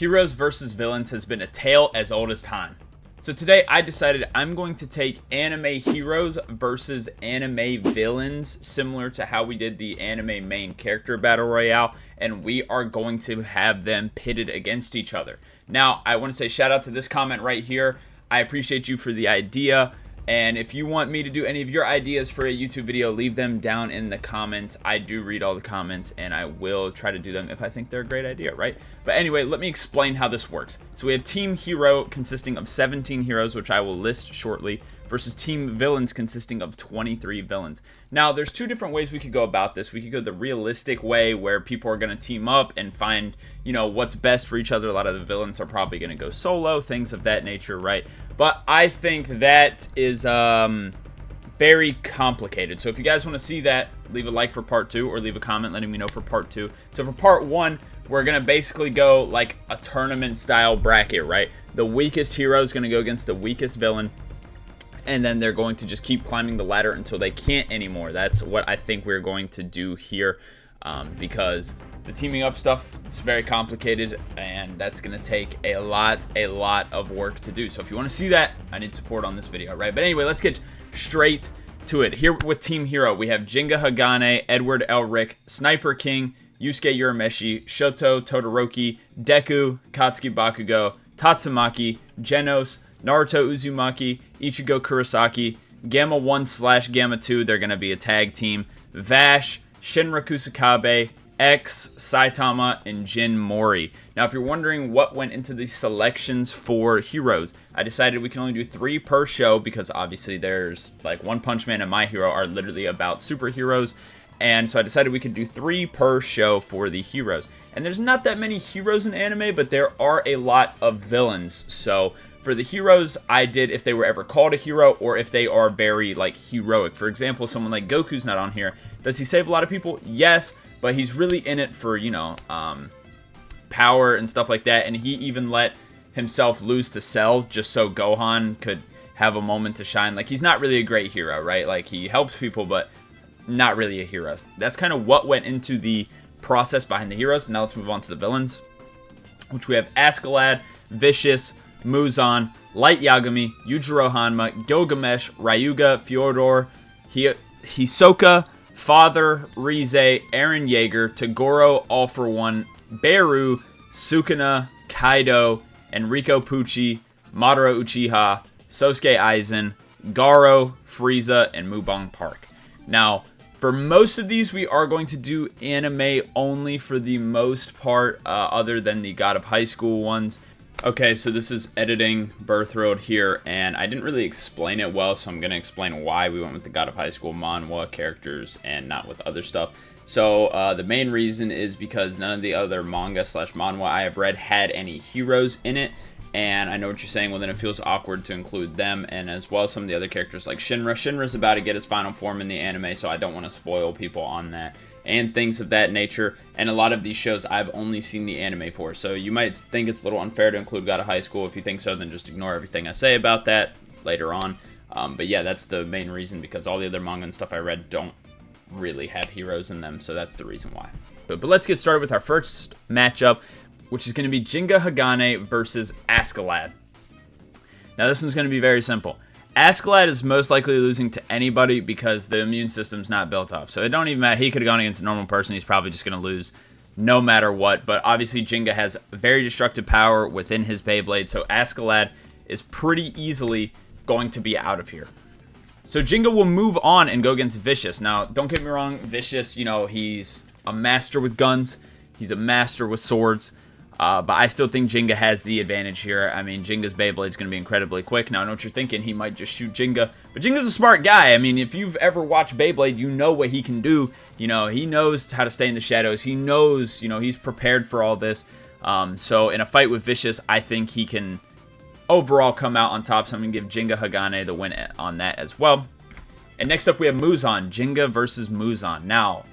Heroes versus villains has been a tale as old as time. So today I decided I'm going to take anime heroes versus anime villains, similar to how we did the anime main character battle royale, and we are going to have them pitted against each other. Now, I want to say shout out to this comment right here. I appreciate you for the idea. And if you want me to do any of your ideas for a YouTube video, leave them down in the comments. I do read all the comments, and I will try to do them if I think they're a great idea, right? But anyway, let me explain how this works. So we have Team Hero consisting of 17 heroes, which I will list shortly, versus Team Villains consisting of 23 villains. Now, there's two different ways we could go about this. We could go the realistic way where people are going to team up and find, what's best for each other. A lot of the villains are probably going to go solo, things of that nature, right? But I think that is very complicated. So if you guys want to see that, leave a like for part 2 or leave a comment letting me know for part 2. So for part 1, we're going to basically go like a tournament style bracket, right? The weakest hero is going to go against the weakest villain. And then they're going to just keep climbing the ladder until they can't anymore. That's what I think we're going to do here, because the teaming up stuff is very complicated, and that's going to take a lot of work to do. So if you want to see that, I need support on this video, right? But anyway, let's get straight to it. Here with Team Hero, we have Jinga Hagane, Edward Elric, Sniper King, Yusuke Urameshi, Shoto Todoroki, Deku, Katsuki Bakugo, Tatsumaki, Genos, Naruto Uzumaki, Ichigo Kurosaki, Gamma 1/Gamma 2, they're going to be a tag team, Vash, Shinra Kusakabe, X, Saitama, and Jin Mori. Now, if you're wondering what went into these selections for heroes, I decided we can only do 3 per show because obviously there's like One Punch Man and My Hero are literally about superheroes. And so I decided we could do 3 per show for the heroes. And there's not that many heroes in anime, but there are a lot of villains. So for the heroes, I did if they were ever called a hero or if they are very like heroic. For example, someone like Goku's not on here. Does he save a lot of people? Yes, but he's really in it for, power and stuff like that. And he even let himself lose to Cell just so Gohan could have a moment to shine. Like, he's not really a great hero, right? Like, he helps people, but not really a hero. That's kind of what went into the process behind the heroes. But now let's move on to the villains, which we have Askeladd, Vicious, Muzan, Light Yagami, Yujiro Hanma, Gilgamesh, Ryuga, Fyodor, Hisoka, Father, Rize, Eren Yeager, Toguro, All For One, Beru, Sukuna, Kaido, Enrico Pucci, Madara Uchiha, Sosuke Aizen, Garo, Frieza, and Mubong Park. Now, for most of these, we are going to do anime only for the most part, other than the God of High School ones. Okay, so this is editing Birth Road here, and I didn't really explain it well, so I'm going to explain why we went with the God of High School manhwa characters and not with other stuff. So the main reason is because none of the other manga/manhwa I have read had any heroes in it, and I know what you're saying, well then it feels awkward to include them, and as well as some of the other characters like Shinra. Shinra's about to get his final form in the anime, so I don't want to spoil people on that, and things of that nature. And a lot of these shows I've only seen the anime for, so you might think it's a little unfair to include God of High School. If you think so, then just ignore everything I say about that later on. But yeah, that's the main reason, because all the other manga and stuff I read don't really have heroes in them, so that's the reason why. But let's get started with our first matchup, which is going to be Jinga Hagane versus Askeladd. Now this one's going to be very simple. Askeladd is most likely losing to anybody because the immune system's not built up. So it don't even matter. He could have gone against a normal person. He's probably just going to lose no matter what. But obviously Jinga has very destructive power within his Beyblade. So Askeladd is pretty easily going to be out of here. So Jinga will move on and go against Vicious. Now, don't get me wrong. Vicious, he's a master with guns. He's a master with swords. But I still think Jinga has the advantage here. I mean, Jinga's Beyblade is going to be incredibly quick. Now, I know what you're thinking. He might just shoot Jinga. But Jinga's a smart guy. I mean, if you've ever watched Beyblade, you know what he can do. He knows how to stay in the shadows. He knows, he's prepared for all this. So in a fight with Vicious, I think he can overall come out on top. So I'm going to give Jinga Hagane the win on that as well. And next up, we have Muzan. Jinga versus Muzan. Now,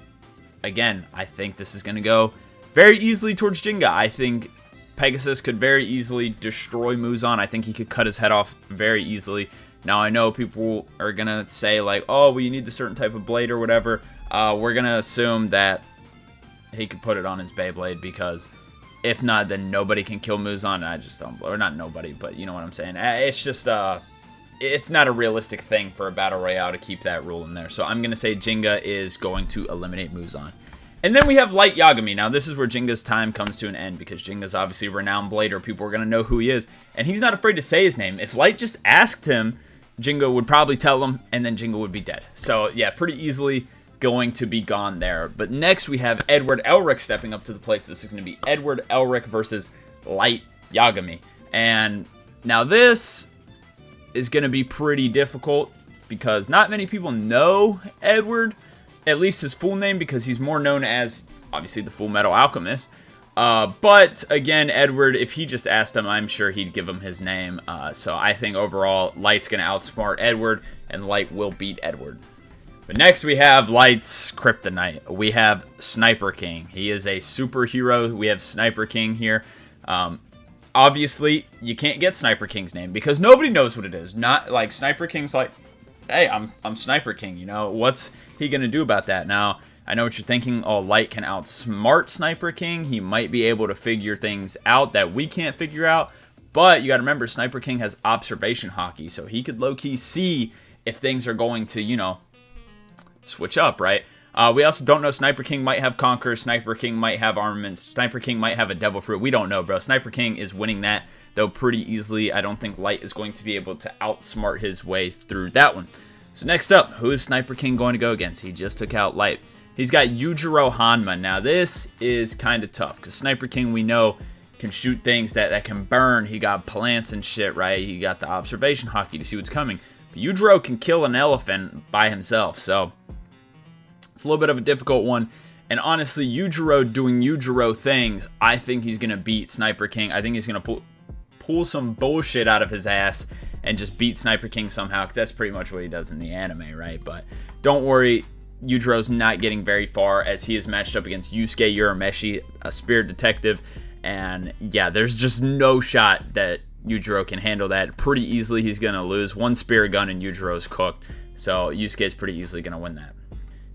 again, I think this is going to go very easily towards Jinga. I think Pegasus could very easily destroy Muzan. I think he could cut his head off very easily. Now, I know people are going to say, like, oh, well, you need a certain type of blade or whatever. We're going to assume that he could put it on his Beyblade because If not, then nobody can kill Muzan. I just don't, or not nobody, but you know what I'm saying. It's just it's not a realistic thing for a battle royale to keep that rule in there. So I'm gonna say Jinga is going to eliminate Muzan. And then we have Light Yagami. Now this is where Jinga's time comes to an end, because Jinga's obviously a renowned blader. People are gonna know who he is, and he's not afraid to say his name. If Light just asked him, Jinga would probably tell him, and then Jinga would be dead. So yeah, pretty easily going to be gone there. But next we have Edward Elric stepping up to the plate. So this is going to be Edward Elric versus Light Yagami. And now this is going to be pretty difficult because not many people know Edward, at least his full name, because he's more known as, obviously, the Full Metal Alchemist. But again, Edward, if he just asked him, I'm sure he'd give him his name. So I think overall, Light's going to outsmart Edward, and Light will beat Edward. But next we have Light's Kryptonite. We have Sniper King. He is a superhero. We have Sniper King here. Obviously, you can't get Sniper King's name because nobody knows what it is. Not like Sniper King's like, hey, I'm Sniper King. You know, what's he gonna do about that? Now, I know what you're thinking. Oh, Light can outsmart Sniper King. He might be able to figure things out that we can't figure out. But you got to remember, Sniper King has observation hockey, so he could low-key see if things are going to, you know, switch up, right? We also don't know. Sniper King might have Conqueror. Sniper King might have armaments. Sniper King might have a Devil Fruit. We don't know, bro. Sniper King is winning that, though, pretty easily. I don't think Light is going to be able to outsmart his way through that one. So next up, who is Sniper King going to go against? He just took out Light. He's got Yujiro Hanma. Now, this is kind of tough because Sniper King, we know, can shoot things that can burn. He got plants and shit, right? He got the observation hockey to see what's coming. But Yujiro can kill an elephant by himself, so it's a little bit of a difficult one. And honestly, Yujiro doing Yujiro things, I think he's going to beat Sniper King. I think he's going to pull some bullshit out of his ass and just beat Sniper King somehow, because that's pretty much what he does in the anime, right? But don't worry, Yujiro's not getting very far, as he is matched up against Yusuke Urameshi, a spirit detective. And yeah, there's just no shot that Yujiro can handle that. Pretty easily, he's going to lose. One spirit gun and Yujiro's cooked. So Yusuke is pretty easily going to win that.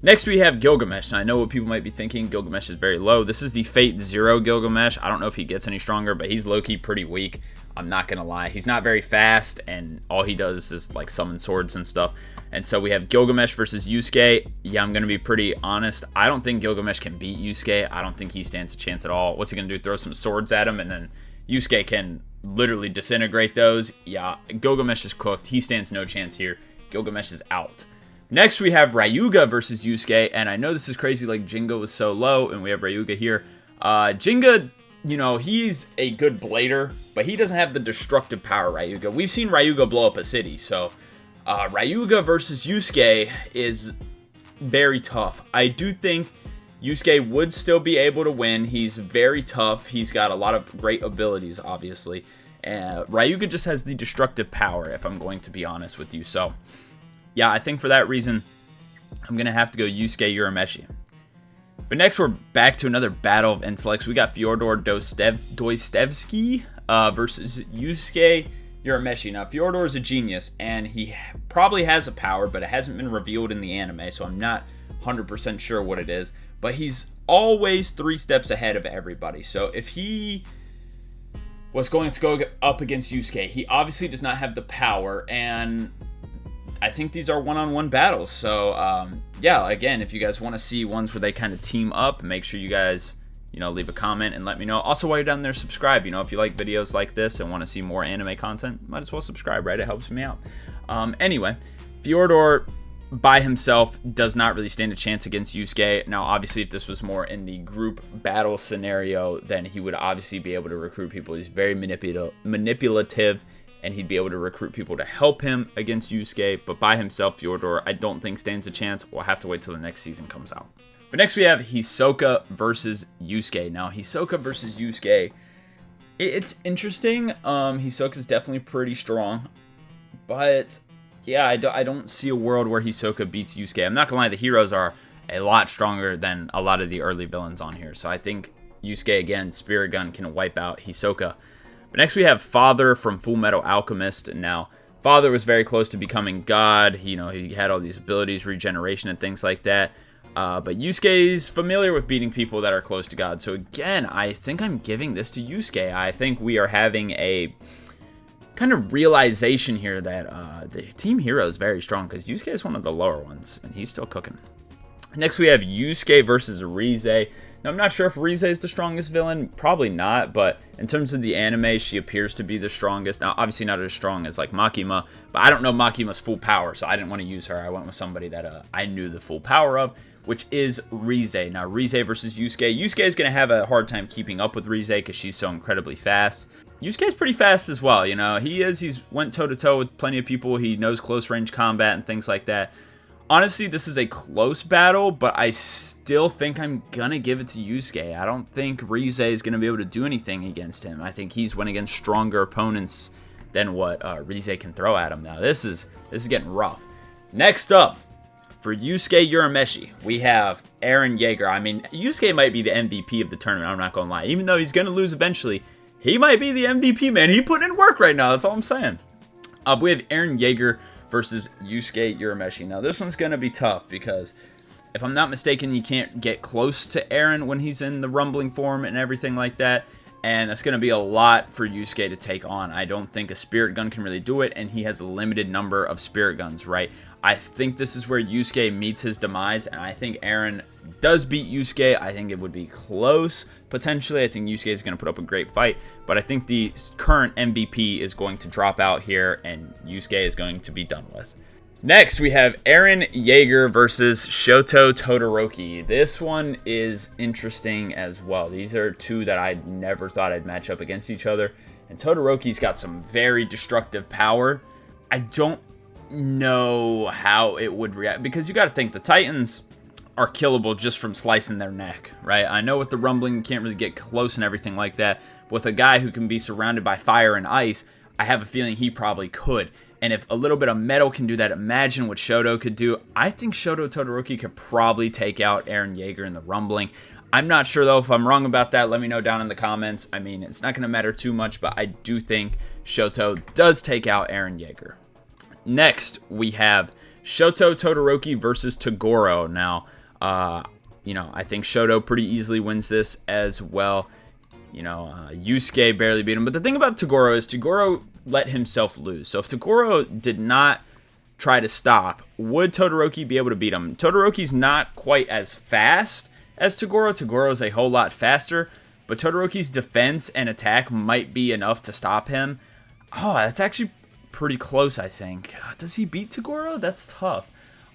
Next, we have Gilgamesh. Now, I know what people might be thinking. Gilgamesh is very low. This is the Fate Zero Gilgamesh. I don't know if he gets any stronger, but he's low-key pretty weak. I'm not going to lie. He's not very fast, and all he does is, like, summon swords and stuff. And so we have Gilgamesh versus Yusuke. Yeah, I'm going to be pretty honest. I don't think Gilgamesh can beat Yusuke. I don't think he stands a chance at all. What's he going to do? Throw some swords at him, and then Yusuke can literally disintegrate those? Yeah, Gilgamesh is cooked. He stands no chance here. Gilgamesh is out. Next, we have Ryuga versus Yusuke, and I know this is crazy, like, Jinga was so low, and we have Ryuga here. Jinga, you know, he's a good blader, but he doesn't have the destructive power Ryuga. We've seen Ryuga blow up a city, so Ryuga versus Yusuke is very tough. I do think Yusuke would still be able to win. He's very tough. He's got a lot of great abilities, obviously. Ryuga just has the destructive power, if I'm going to be honest with you, so yeah, I think for that reason, I'm going to have to go Yusuke Urameshi. But next, we're back to another battle of intellects. We got Fyodor Dostoevsky versus Yusuke Urameshi. Now, Fyodor is a genius, and he probably has a power, but it hasn't been revealed in the anime, so I'm not 100% sure what it is. But he's always 3 steps ahead of everybody. So if he was going to go up against Yusuke, he obviously does not have the power, and I think these are one-on-one battles. So, yeah, again, if you guys want to see ones where they kind of team up, make sure you guys, you know, leave a comment and let me know. Also, while you're down there, subscribe. You know, if you like videos like this and want to see more anime content, might as well subscribe, right? It helps me out. Anyway, Fyodor by himself does not really stand a chance against Yusuke. Now, obviously, if this was more in the group battle scenario, then he would obviously be able to recruit people. He's very manipulative, and he'd be able to recruit people to help him against Yusuke. But by himself, Fyodor, I don't think stands a chance. We'll have to wait till the next season comes out. But next we have Hisoka versus Yusuke. Now, Hisoka versus Yusuke, it's interesting. Hisoka's definitely pretty strong. But, yeah, I don't see a world where Hisoka beats Yusuke. I'm not going to lie, the heroes are a lot stronger than a lot of the early villains on here. So I think Yusuke, again, Spirit Gun can wipe out Hisoka. But next we have Father from Full Metal Alchemist. Now, Father was very close to becoming God. You know, he had all these abilities, regeneration, and things like that. But Yusuke's familiar with beating people that are close to God. So again, I think I'm giving this to Yusuke. I think we are having a kind of realization here that the team hero is very strong, because Yusuke is one of the lower ones, and he's still cooking. Next, we have Yusuke versus Rize. Now, I'm not sure if Rize is the strongest villain. Probably not, but in terms of the anime, she appears to be the strongest. Now, obviously not as strong as, like, Makima, but I don't know Makima's full power, so I didn't want to use her. I went with somebody that I knew the full power of, which is Rize. Now, Rize versus Yusuke. Yusuke is going to have a hard time keeping up with Rize because she's so incredibly fast. Yusuke's pretty fast as well, you know. He's went toe-to-toe with plenty of people. He knows close-range combat and things like that. Honestly, this is a close battle, but I still think I'm going to give it to Yusuke. I don't think Rize is going to be able to do anything against him. I think he's went against stronger opponents than what Rize can throw at him. Now, this is getting rough. Next up, for Yusuke Urameshi, we have Eren Yeager. I mean, Yusuke might be the MVP of the tournament, I'm not going to lie. Even though he's going to lose eventually, he might be the MVP, man. He put in work right now, that's all I'm saying. We have Eren Yeager versus Yusuke Urameshi. Now, this one's going to be tough because, if I'm not mistaken, you can't get close to Eren when he's in the rumbling form and everything like that. And that's going to be a lot for Yusuke to take on. I don't think a spirit gun can really do it, and he has a limited number of spirit guns, right? I think this is where Yusuke meets his demise, and I think Eren does beat Yusuke. I think it would be close, potentially. I think Yusuke is going to put up a great fight, but I think the current MVP is going to drop out here, and Yusuke is going to be done with. Next, we have Eren Yeager versus Shoto Todoroki. This one is interesting as well. These are two that I never thought I'd match up against each other. And Todoroki's got some very destructive power. I don't know how it would react, because you got to think the Titans are killable just from slicing their neck, right? I know with the rumbling, you can't really get close and everything like that. With a guy who can be surrounded by fire and ice, I have a feeling he probably could. And if a little bit of metal can do that, imagine what Shoto could do. I think Shoto Todoroki could probably take out Eren Yeager in the rumbling. I'm not sure, though. If I'm wrong about that, let me know down in the comments. I mean, it's not going to matter too much, but I do think Shoto does take out Eren Yeager. Next, we have Shoto Todoroki versus Toguro. Now, I think Shoto pretty easily wins this as well. Yusuke barely beat him. But the thing about Toguro is Toguro let himself lose. So if Toguro did not try to stop, would Todoroki be able to beat him? Todoroki's not quite as fast as Toguro. Togoro's a whole lot faster, but Todoroki's defense and attack might be enough to stop him. Oh, that's actually pretty close, I think. Does he beat Toguro? That's tough.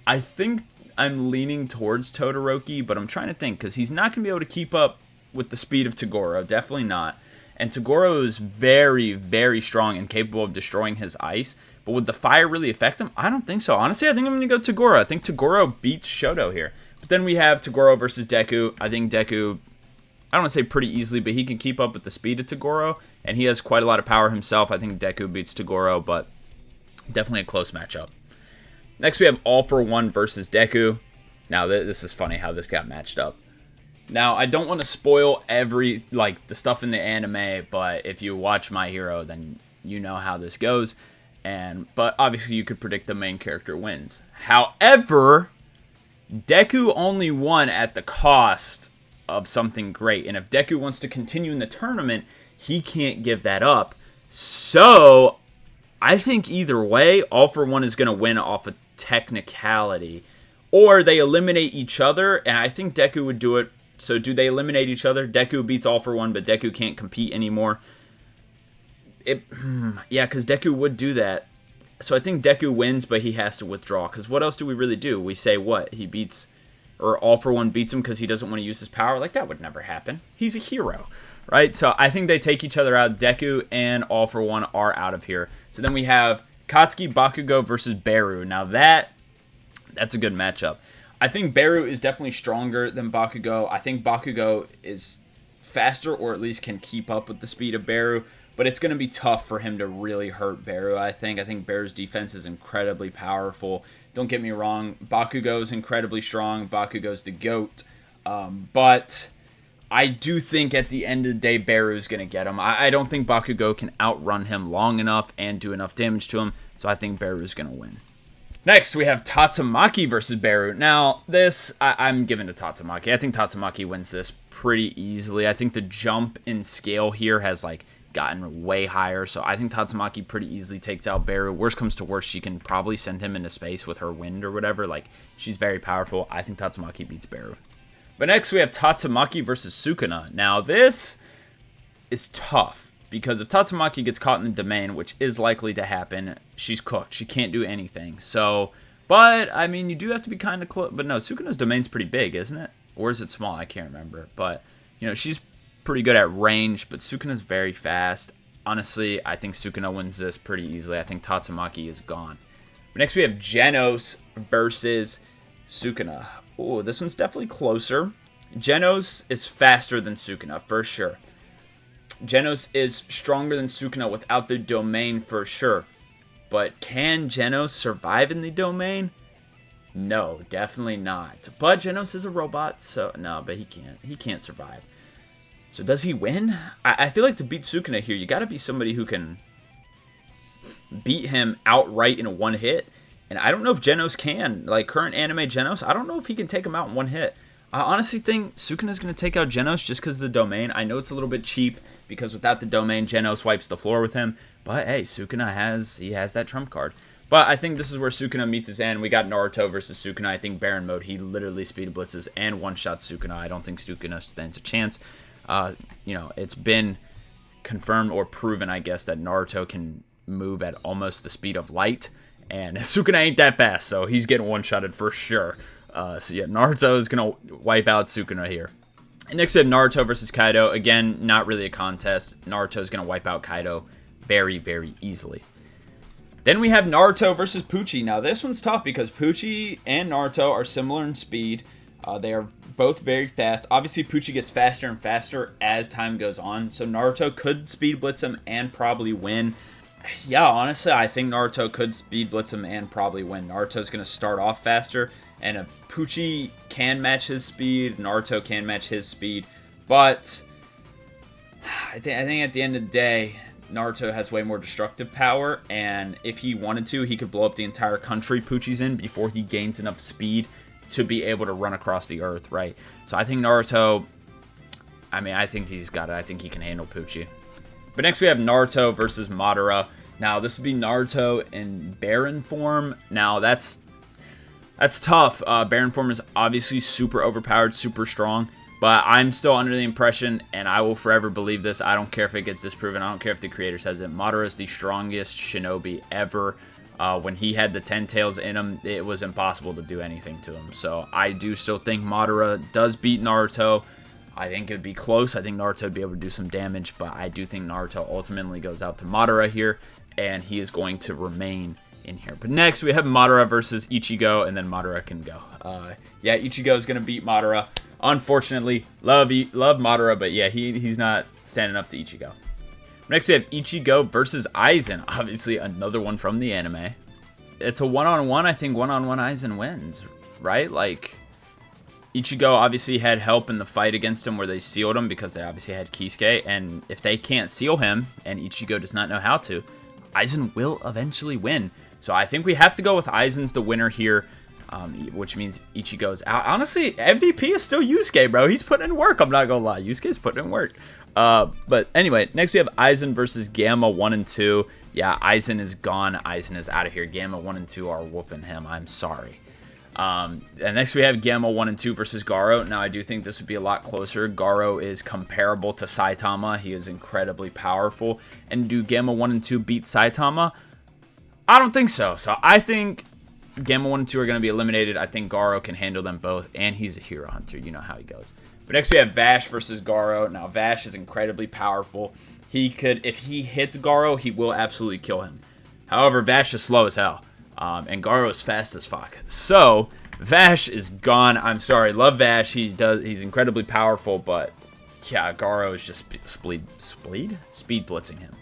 I think I'm leaning towards Todoroki, but I'm trying to think, because he's not going to be able to keep up with the speed of Toguro. Definitely not. And Toguro is very, very strong and capable of destroying his ice. But would the fire really affect him? I don't think so. Honestly, I think I'm going to go Toguro. I think Toguro beats Shoto here. But then we have Toguro versus Deku. I think Deku, I don't want to say pretty easily, but he can keep up with the speed of Toguro. And he has quite a lot of power himself. I think Deku beats Toguro, but definitely a close matchup. Next, we have All For One versus Deku. Now, this is funny how this got matched up. Now, I don't want to spoil the stuff in the anime, but if you watch My Hero, then you know how this goes. But obviously, you could predict the main character wins. However, Deku only won at the cost of something great. And if Deku wants to continue in the tournament, he can't give that up. So, I think either way, All For One is going to win off a technicality. Or they eliminate each other, and I think Deku would do it. So do they eliminate each other? Deku beats All For One, but Deku can't compete anymore. Yeah, because Deku would do that. So I think Deku wins, but he has to withdraw. Because what else do we really do? We say what? He beats, or All For One beats him because he doesn't want to use his power? Like, that would never happen. He's a hero, right? So I think they take each other out. Deku and All For One are out of here. So then we have Katsuki Bakugo versus Beru. Now that's a good matchup. I think Beru is definitely stronger than Bakugo. I think Bakugo is faster, or at least can keep up with the speed of Beru. But it's going to be tough for him to really hurt Beru, I think. I think Beru's defense is incredibly powerful. Don't get me wrong. Bakugo is incredibly strong. Bakugo's the GOAT. But I do think at the end of the day, Beru is going to get him. I don't think Bakugo can outrun him long enough and do enough damage to him. So I think Beru is going to win. Next, we have Tatsumaki versus Beru. Now, this, I'm giving to Tatsumaki. I think Tatsumaki wins this pretty easily. I think the jump in scale here has, like, gotten way higher, so I think Tatsumaki pretty easily takes out Beru. Worst comes to worst, she can probably send him into space with her wind or whatever. Like, she's very powerful. I think Tatsumaki beats Beru. But next, we have Tatsumaki versus Sukuna. Now, this is tough, because if Tatsumaki gets caught in the domain, which is likely to happen, she's cooked. She can't do anything. So, but, I mean, you do have to be kind of close. But no, Sukuna's domain's pretty big, isn't it? Or is it small? I can't remember. But, you know, she's pretty good at range, but Sukuna's very fast. Honestly, I think Sukuna wins this pretty easily. I think Tatsumaki is gone. But next, we have Genos versus Sukuna. Oh, this one's definitely closer. Genos is faster than Sukuna, for sure. Genos is stronger than Sukuna without the domain for sure. But can Genos survive in the domain? No, definitely not. But Genos is a robot, so no, but he can't. He can't survive. So does he win? I feel like to beat Sukuna here, you gotta be somebody who can beat him outright in one hit. And I don't know if Genos can. Like, current anime Genos, I don't know if he can take him out in one hit. I honestly think Sukuna's going to take out Genos just because of the domain. I know it's a little bit cheap because without the domain, Genos wipes the floor with him. But hey, Sukuna has that trump card. But I think this is where Sukuna meets his end. We got Naruto versus Sukuna. I think Baron mode, he literally speed blitzes and one-shots Sukuna. I don't think Sukuna stands a chance. You know, it's been confirmed or proven, I guess, that Naruto can move at almost the speed of light. And Sukuna ain't that fast, so he's getting one-shotted for sure. So yeah, Naruto is going to wipe out Sukuna here. And next we have Naruto versus Kaido. Again, not really a contest. Naruto is going to wipe out Kaido very, very easily. Then we have Naruto versus Pucci. Now this one's tough because Pucci and Naruto are similar in speed. They are both very fast. Obviously, Pucci gets faster and faster as time goes on. So Naruto could speed blitz him and probably win. Yeah, honestly, I think Naruto could speed blitz him and probably win. Naruto's going to start off faster, and if Pucci can match his speed, Naruto can match his speed, but I think at the end of the day, Naruto has way more destructive power, and if he wanted to, he could blow up the entire country Pucci's in before he gains enough speed to be able to run across the earth, right? So I think Naruto, I think he's got it. I think he can handle Pucci. But next we have Naruto versus Madara. Now this would be Naruto in Baron form. Now that's tough. Baron form is obviously super overpowered, super strong. But I'm still under the impression, and I will forever believe this. I don't care if it gets disproven. I don't care if the creator says it. Madara is the strongest shinobi ever. When he had the 10 tails in him, it was impossible to do anything to him. So I do still think Madara does beat Naruto. I think it would be close. I think Naruto would be able to do some damage, but I do think Naruto ultimately goes out to Madara here, and he is going to remain in here. But next, we have Madara versus Ichigo, and then Madara can go. Yeah, Ichigo is going to beat Madara. Unfortunately, love Madara, but yeah, he's not standing up to Ichigo. Next, we have Ichigo versus Aizen. Obviously, another one from the anime. It's a one-on-one. I think one-on-one Aizen wins, right? Like, Ichigo obviously had help in the fight against him where they sealed him because they obviously had Kisuke. And if they can't seal him, and Ichigo does not know how to, Aizen will eventually win. So I think we have to go with Aizen's the winner here, which means Ichigo's out. Honestly, MVP is still Yusuke, bro. He's putting in work. I'm not going to lie. Yusuke's putting in work. But anyway, next we have Aizen versus Gamma 1 and 2. Yeah, Aizen is gone. Aizen is out of here. Gamma 1 and 2 are whooping him. I'm sorry. And next we have Gamma 1 and 2 versus Garo. Now, I do think this would be a lot closer. Garo is comparable to Saitama. He is incredibly powerful. And do Gamma 1 and 2 beat Saitama? I don't think so. So I think Gamma 1 and 2 are going to be eliminated. I think Garo can handle them both. And he's a hero hunter. You know how he goes. But next we have Vash versus Garo. Now, Vash is incredibly powerful. If he hits Garo, he will absolutely kill him. However, Vash is slow as hell. And Garo is fast as fuck. So, Vash is gone. I'm sorry. Love Vash. He's incredibly powerful, but yeah, Garo is just speed blitzing him.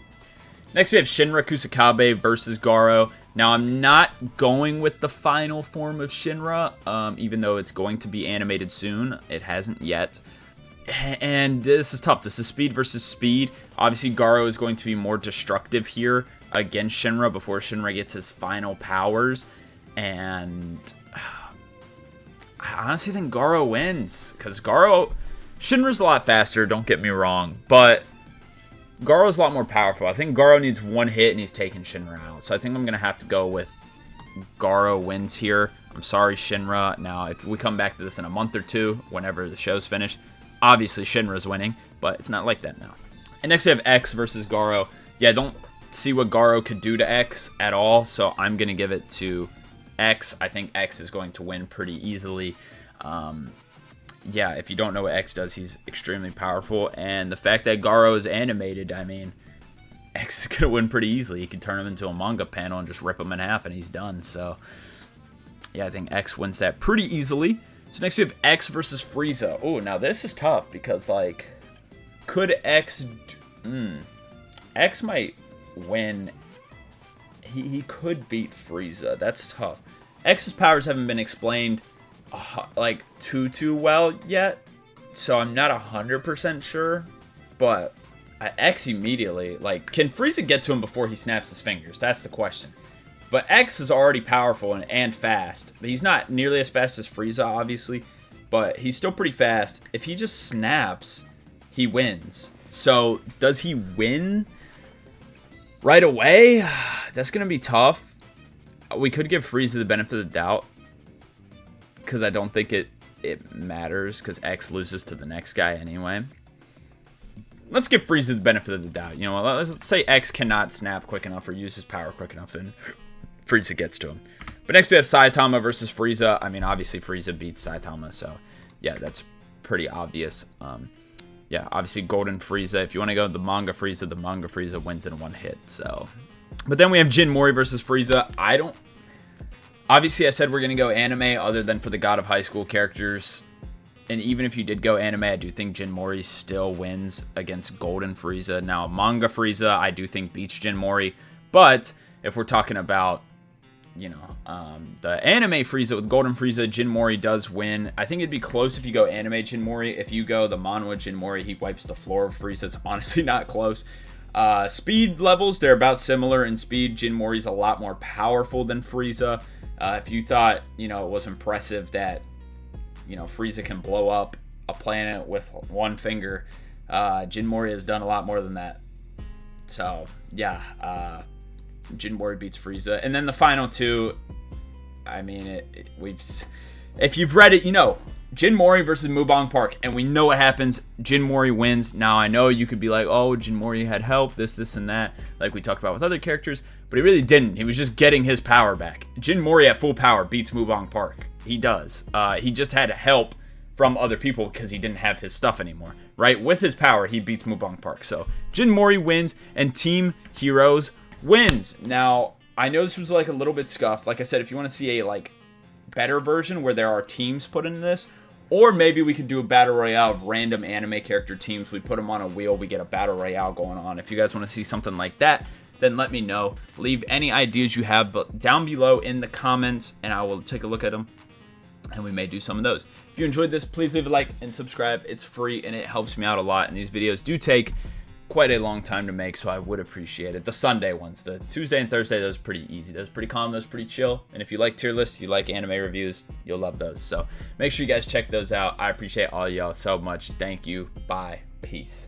Next, we have Shinra Kusakabe versus Garo. Now, I'm not going with the final form of Shinra, even though it's going to be animated soon. It hasn't yet. And this is tough. This is speed versus speed. Obviously, Garo is going to be more destructive here against Shinra before Shinra gets his final powers. And I honestly think Garo wins, because Shinra's a lot faster, don't get me wrong, but Garo's a lot more powerful. I think Garo needs one hit and he's taking Shinra out. So I think I'm going to have to go with Garo wins here. I'm sorry, Shinra. Now, if we come back to this in a month or two, whenever the show's finished, obviously Shinra's winning, but it's not like that now. And next we have X versus Garo. Yeah, I don't see what Garo could do to X at all, so I'm going to give it to X. I think X is going to win pretty easily. Yeah, if you don't know what X does, he's extremely powerful. And the fact that Garo is animated, I mean, X is going to win pretty easily. He can turn him into a manga panel and just rip him in half, and he's done. So, yeah, I think X wins that pretty easily. So next we have X versus Frieza. Oh, now this is tough because, like, could X... X might win. He could beat Frieza. That's tough. X's powers haven't been explained like too well yet, so I'm not 100% sure, but X immediately, like, can Frieza get to him before he snaps his fingers? That's the question. But X is already powerful and fast, but he's not nearly as fast as Frieza, obviously, but he's still pretty fast. If he just snaps, he wins. So does he win right away? That's gonna be tough. We could give Frieza the benefit of the doubt, because I don't think it matters, because X loses to the next guy anyway. Let's give Frieza the benefit of the doubt. You know, let's say X cannot snap quick enough or use his power quick enough, and Frieza gets to him. But next we have Saitama versus Frieza. I mean, obviously Frieza beats Saitama, so yeah, that's pretty obvious. Yeah, obviously Golden Frieza. If you want to go the manga Frieza wins in one hit. So, but then we have Jin Mori versus Frieza. Obviously, I said we're going to go anime other than for the God of High School characters. And even if you did go anime, I do think Jin Mori still wins against Golden Frieza. Now, manga Frieza, I do think beats Jin Mori. But if we're talking about, you know, the anime Frieza with Golden Frieza, Jin Mori does win. I think it'd be close if you go anime Jin Mori. If you go the manhwa Jin Mori, he wipes the floor of Frieza. It's honestly not close. Speed levels, they're about similar in speed. Jin Mori's a lot more powerful than Frieza. If you thought, you know, it was impressive that, you know, Frieza can blow up a planet with one finger, Jin Mori has done a lot more than that. So, yeah, Jin Mori beats Frieza. And then the final two, I mean, if you've read it, you know, Jin Mori versus Mubong Park, and we know what happens. Jin Mori wins. Now, I know you could be like, oh, Jin Mori had help, this, and that, like we talked about with other characters, but he really didn't. He was just getting his power back. Jin Mori at full power beats Mubong Park. He does. He just had help from other people because he didn't have his stuff anymore, right? With his power, he beats Mubong Park. So, Jin Mori wins, and Team Heroes wins. Now, I know this was like a little bit scuffed. Like I said, if you want to see a like better version where there are teams put into this, or maybe we could do a battle royale of random anime character teams. We put them on a wheel, we get a battle royale going on. If you guys want to see something like that, then let me know. Leave any ideas you have down below in the comments, and I will take a look at them, and we may do some of those. If you enjoyed this, please leave a like and subscribe. It's free, and it helps me out a lot, and these videos do take quite a long time to make, so I would appreciate it. The Sunday ones, the Tuesday and Thursday, those are pretty easy. Those are pretty calm, those are pretty chill. And if you like tier lists, you like anime reviews, you'll love those. So make sure you guys check those out. I appreciate all y'all so much. Thank you. Bye. Peace.